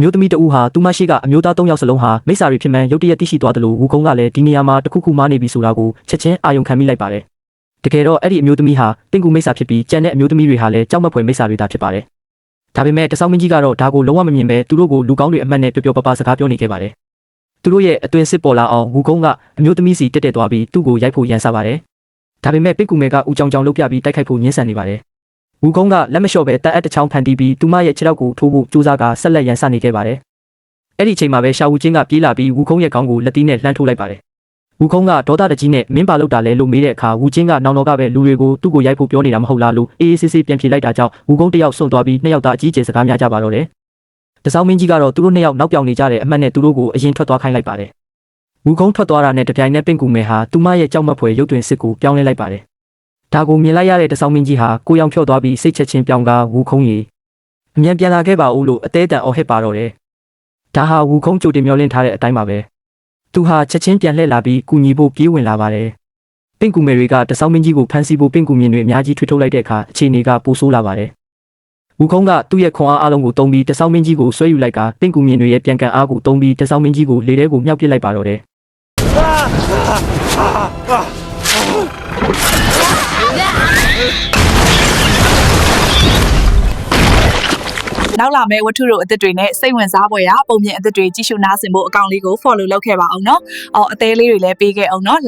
မျိုးသမီးတဦးဟာသူမရှိကအမျိုးသား၃ယောက်စလုံးဟာမိစ္ဆာတွေဖြစ်မှန်းရုတ်တရက်သိရှိသွားတယ်လို့ဝူကုန်းကလည်းဒီနေရာမှာတခုခုမှားနေပြီဆိုတာကိုချက်ချင်းအာရုံခံမိလိုက်ပါတယ်တကယ်တော့အဲ့ဒီအမျိုးသမီးဟာတင့်ကူမိစ္ဆာဖြစ်ပြီးကြံတဲ့အမျိုးသမီးတွေဟာလည်းကြောက်မက်ဖွယ်မိစ္ဆာတွေသာဖြစ်ပါတယ်ဒါပေမဲ့တဆောင်းမင်းကြီးကတော့ဒါကိုလုံးဝမမြင်ပဲသူတို့ကိုလူကောင်းတွေအမှတ်နဲ့ပျော်ပျော်ပါပါစကားပြောနေခဲ့ပါတယ်သူတို့ရဲ့အတွင်စစ်ပေါ်လာအောင်ဝူကုန်းကအမျိုးသမီးစီတက်တက်သွားပြီးသူ့ကိုရိုက်ဖို့ရန်စားပါတယ်ဒါပေမဲ့ပင့်ကူမဲကဦးကြောင်ကြောင်လှုပ်ပြပြီးတိုက်ခိုက်ဖို့ညှင်းဆန်နေပါတယ်ဝူကုန်းကလက်မလျှော့ပဲတက်အပ်တစ်ချောင်းဖန်တီးပြီးသူမရဲ့ခြေထောက်ကိုထိုးဖို့ကြိုးစားကဆက်လက်ရန်စနေခဲ့ပါတယ်အဲ့ဒီအချိန်မှာပဲရှာဝူချင်းကပြေးလာပြီးဝူကုန်းရဲ့ခေါင်းကိုလက်သီးနဲ့လှမ်းထိုးလိုက်ပါတယ်ဝူကုန်းကဒေါသတကြီးနဲ့မင်းပါလောက်တာလဲလို့မေးတဲ့အခါဝူချင်းကနောင်တော်ကပဲလူတွေကိုသူ့ကိုရိုက်ဖို့ပြောနေတာမဟုတ်လားလို့အေးအေးဆေးဆေးပြန်ဖြေလိုက်တာကြောင့်ဝူကုန်းတယောက်စွန့်သွားပြီးနှစ်ယောက်သားအကြီးကျယ်စကားများကြပါတော့တယ်တစောင်းမင်းကြီးကတော့သူတို့နှစ်ယောက်နောက်ပြောင်နေကြတဲ့အမှတ်နဲ့သူတို့ကိုအရင်ထွက်သွားခိုင်းလိုက်ပါတယ်ဝူကုန်းထွက်သွားတာနဲ့တပြိုင်နက်ပင့်ကူမဲဟာသူမရဲ့ကြောက်မက်ဖွယ်ရုပ်တွင်စစ်ကိုပြောင်းလဲလိုက်ပါတယ်ဒါကိုမြင်လိုက်ရတဲ့တစောင်းမင်းကြီးဟာကိုရောင်ဖြော့သွားပြီးစိတ်ချက်ချင်းပြောင်းကားဝူခုံးရီအမြန်ပြန်လာခဲ့ပါဦးလို့အသေးအတန်အော်ဟစ်ပါတော့တယ်ဒါဟာဝူခုံးကြိုတင်မျောလင့်ထားတဲ့အတိုင်းပါပဲသူဟာချက်ချင်းပြန်လှည့်လာပြီးကူညီဖို့ပြေးဝင်လာပါတယ်ပင့်ကူမဲတွေကတစောင်းမင်းကြီးကိုဖမ်းဆီးဖို့ပင့်ကူမြင်တွေအများကြီးထွေးထုတ်လိုက်တဲ့အခါအခြေအနေကပိုဆိုးလာပါတယ်ဝူခုံးကသူ့ရဲ့ခွန်အားအလုံးကိုတုံးပြီးတစောင်းမင်းကြီးကိုဆွဲယူလိုက်ကပင့်ကူမြင်တွေရဲ့ပြန်ကန်အားကိုတုံးပြီးတစောင်းမင်းကြီးကိုလေထဲကိုမြှောက်ပစ်လိုက်ပါတော့တယ်နောက်လာမယ့်ဝတ္ထုတို့အသစ်တွေနဲ့စိတ်ဝင်စားဖွယ်ရာပုံပြင်အသစ်တွေကြည့်ရှုနားဆင်ဖို့အကောင့်လေးကို follow လုပ်ခဲ့ပါအောင်နော်။အသေးလေးတွေလည်းပေးခဲ့အောင်နော်